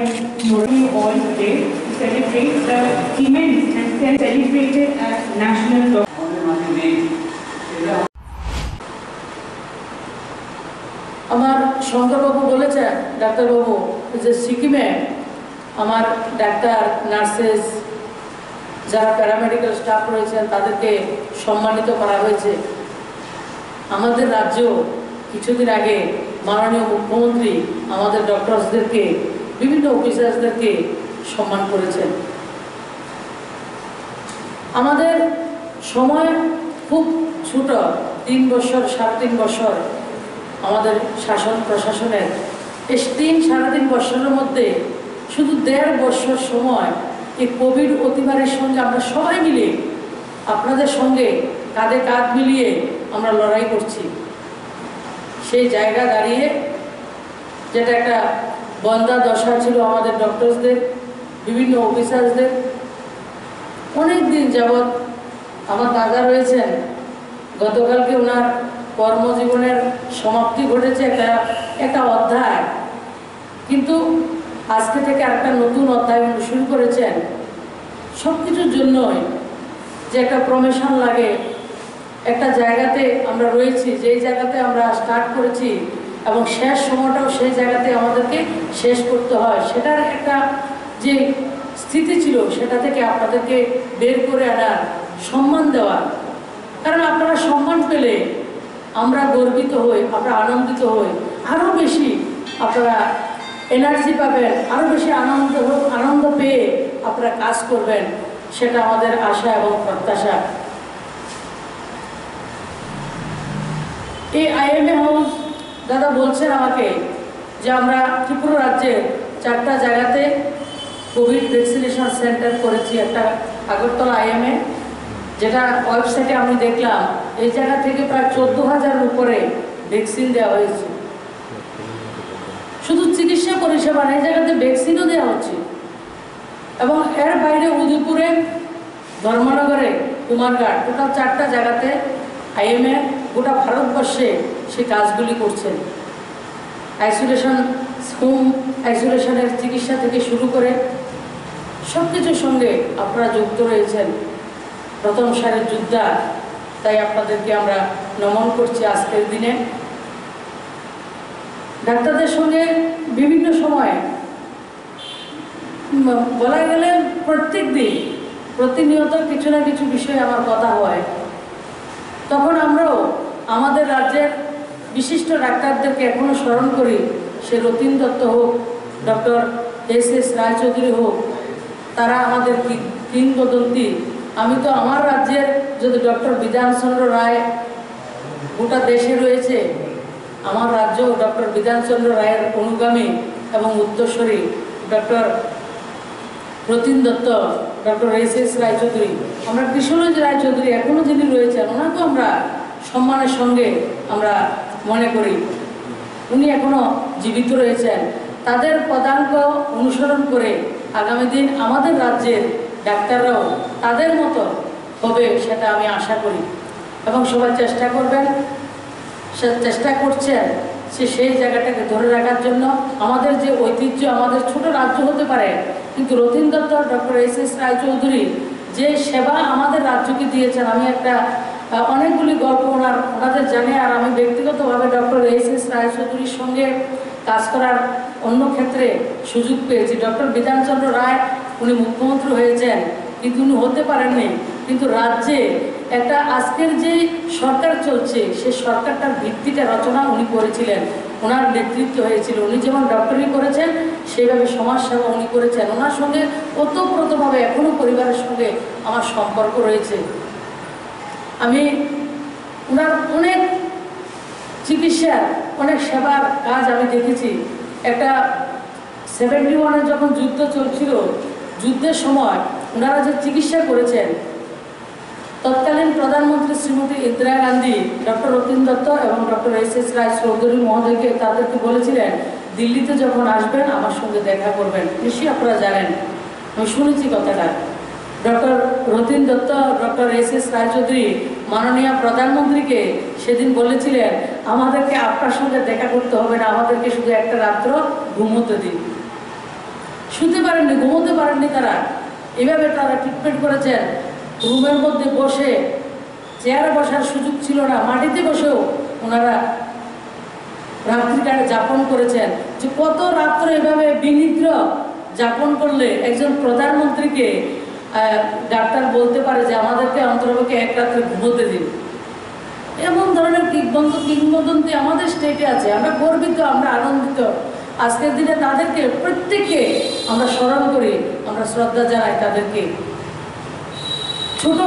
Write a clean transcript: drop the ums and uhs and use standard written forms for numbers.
Moroni all today to celebrate the immense and celebrated as National Dog. আমার শঙ্করবাবু বলেছেন ডাক্তারবাবু যে সিকিমে আমার ডাক্তার নার্সেস যারা প্যারামেডিক্যাল স্টাফ রয়েছেন তাদেরকে সম্মানিত করা হয়েছে। আমাদের রাজ্য কিছুদিন আগে মাননীয় মুখ্যমন্ত্রী আমাদের ডক্টরসদেরকে বিভিন্ন অফিসার্সদেরকে সম্মান করেছেন। আমাদের সময় খুব ছোট, 3 বছর 3.5 বছর আমাদের শাসন প্রশাসনের। এই 3-3.5 বছরের মধ্যে শুধু 1.5 বছর সময় এই কোভিড অতিমারির সঙ্গে আমরা সবাই মিলে আপনাদের সঙ্গে কাঁধে কাঁধ মিলিয়ে আমরা লড়াই করছি। সেই জায়গা দাঁড়িয়ে যেটা একটা বন্ধা দশা ছিল আমাদের ডক্টরসদের, বিভিন্ন অফিসার্সদের। অনেক দিন যাবৎ আমার দাদা রয়েছেন, গতকালকে ওনার কর্মজীবনের সমাপ্তি ঘটেছে, একটা অধ্যায়, কিন্তু আজকে থেকে আরেকটা নতুন অধ্যায় শুরু করেছেন। সব কিছুর জন্যই যে একটা প্রমোশন লাগে, একটা জায়গাতে আমরা রয়েছি, যেই জায়গাতে আমরা স্টার্ট করেছি এবং শেষ সময়টাও সেই জায়গাতে আমাদেরকে শেষ করতে হয়, সেটার একটা যে স্থিতি ছিল সেটা থেকে আপনাদেরকে বের করে আনার, সম্মান দেওয়া। কারণ আপনারা সম্মান পেলে আমরা গর্বিত হই, আমরা আনন্দিত হই, আরও বেশি আপনারা এনার্জি পাবেন, আরও বেশি আনন্দ পেয়ে আপনারা কাজ করবেন, সেটা আমাদের আশা এবং প্রত্যাশা। এই IMA হাউস দাদা বলছেন আমাকে যে আমরা ত্রিপুরা রাজ্যের 4টা জায়গাতে কোভিড ভ্যাকসিনেশন সেন্টার করেছি। একটা আগরতলা IMA, যেটা ওয়েবসাইটে আমি দেখলাম, এই জায়গা থেকে প্রায় 14,000 উপরে ভ্যাকসিন দেওয়া হয়েছে। শুধু চিকিৎসা পরিষেবা এই জায়গাতে ভ্যাকসিনও দেওয়া হচ্ছে। এবং এর বাইরে উদয়পুরে, ধর্মনগরে, কুমারঘাট, টোটাল 4টা জায়গাতে IMA গোটা ভারতবর্ষে সে কাজগুলি করছেন। আইসোলেশন, হোম আইসোলেশনের চিকিৎসা থেকে শুরু করে সব কিছুর সঙ্গে আপনারা যুক্ত রয়েছেন, প্রথম সারির যোদ্ধা। তাই আপনাদেরকে আমরা নমন করছি আজকের দিনে। ডাক্তারদের সঙ্গে বিভিন্ন সময় বলা গেলে প্রত্যেক দিন প্রতিনিয়ত কিছু না কিছু বিষয়ে আমার কথা হয়। তখন আমরাও আমাদের রাজ্যের বিশিষ্ট ডাক্তারদেরকে এখনও স্মরণ করি। সে রতিন দত্ত হোক, ডক্টর SS রায়চৌধুরী হোক, তারা আমাদের কিংবদন্তি। আমি তো আমার রাজ্যের যদি ডক্টর বিধানচন্দ্র রায় গোটা দেশে রয়েছে, আমার রাজ্য ডক্টর বিধানচন্দ্র রায়ের অনুগামী এবং উত্তরসূরি doctor Ratin Dutta, doctor SS Roychowdhury, আমরা কৃষ্ণরাজ রায়চৌধুরী এখনও যিনি রয়েছেন, ওনাকেও আমরা সম্মানের সঙ্গে আমরা মনে করি। উনি এখনও জীবিত রয়েছেন। তাদের পদাঙ্ক অনুসরণ করে আগামী দিন আমাদের রাজ্যের ডাক্তাররাও তাদের মতো হবে, সেটা আমি আশা করি। এবং সবাই চেষ্টা করবেন, সে চেষ্টা করছেন সেই জায়গাটাকে ধরে রাখার জন্য। আমাদের যে ঐতিহ্য, আমাদের ছোট রাজ্য হতে পারে, কিন্তু রতিন দত্ত, ডক্টর SS রায়চৌধুরী যে সেবা আমাদের রাজ্যকে দিয়েছেন, আমি একটা অনেকগুলি গল্প ওনাদের জানি। আর আমি ব্যক্তিগতভাবে ডক্টর SS রায়চৌধুরীর সঙ্গে কাজ করার অন্য ক্ষেত্রে সুযোগ পেয়েছি। ডক্টর বিধানচন্দ্র রায় উনি মুখ্যমন্ত্রী হয়েছেন, কিন্তু উনি হতে পারেননি। কিন্তু রাজ্যে একটা আজকের যে সরকার চলছে, সেই সরকারটার ভিত্তিটা রচনা উনি করেছিলেন, ওনার নেতৃত্ব হয়েছিল। উনি যেমন ডক্টরি করেছেন, সেইভাবে সমাজসেবা উনি করেছেন। ওনার সঙ্গে ওতপ্রোতভাবে এখনও পরিবারের সঙ্গে আমার সম্পর্ক রয়েছে। আমি ওনার অনেক চিকিৎসার, অনেক সেবার কাজ আমি দেখেছি। একটা 71-এ যখন যুদ্ধ চলছিল, যুদ্ধের সময় ওনারা যে চিকিৎসা করেছেন, তৎকালীন প্রধানমন্ত্রী শ্রীমতী ইন্দিরা গান্ধী ডক্টর রতিন দত্ত এবং ডক্টর SS রায়চৌধুরী মহোদয়কে তাদেরকে বলেছিলেন, দিল্লিতে যখন আসবেন আমার সঙ্গে দেখা করবেন। নিশ্চয়ই আপনারা জানেন, আমি শুনেছি কথাটা। Doctor Ratin Dutta, doctor SS Roychowdhury মাননীয় প্রধানমন্ত্রীকে সেদিন বলেছিলেন, আমাদেরকে আপনার সঙ্গে দেখা করতে হবে না, আমাদেরকে শুধু একটা রাত্র ঘুমোতে দিন। শুতে পারেননি, ঘুমোতে পারেননি তারা, এভাবে তারা ট্রিটমেন্ট করেছেন। রুমের মধ্যে বসে, চেয়ারে বসার সুযোগ ছিল না, মাটিতে বসেও ওনারা রাত্রিকালে যাপন করেছেন। যে কত রাত্র এভাবে বিনিদ্র যাপন করলে একজন প্রধানমন্ত্রীকে ডাক্তার বলতে পারে যে আমাদেরকে অন্তরপক্ষে এক রাত্রে ঘুমোতে দিন। এমন ধরনের কিংবদন্তি আমাদের স্টেটে আছে। আমরা গর্বিত, আমরা আনন্দিত। আজকের দিনে তাদেরকে প্রত্যেককে আমরা স্মরণ করি, আমরা শ্রদ্ধা জানাই তাদেরকে। ছোট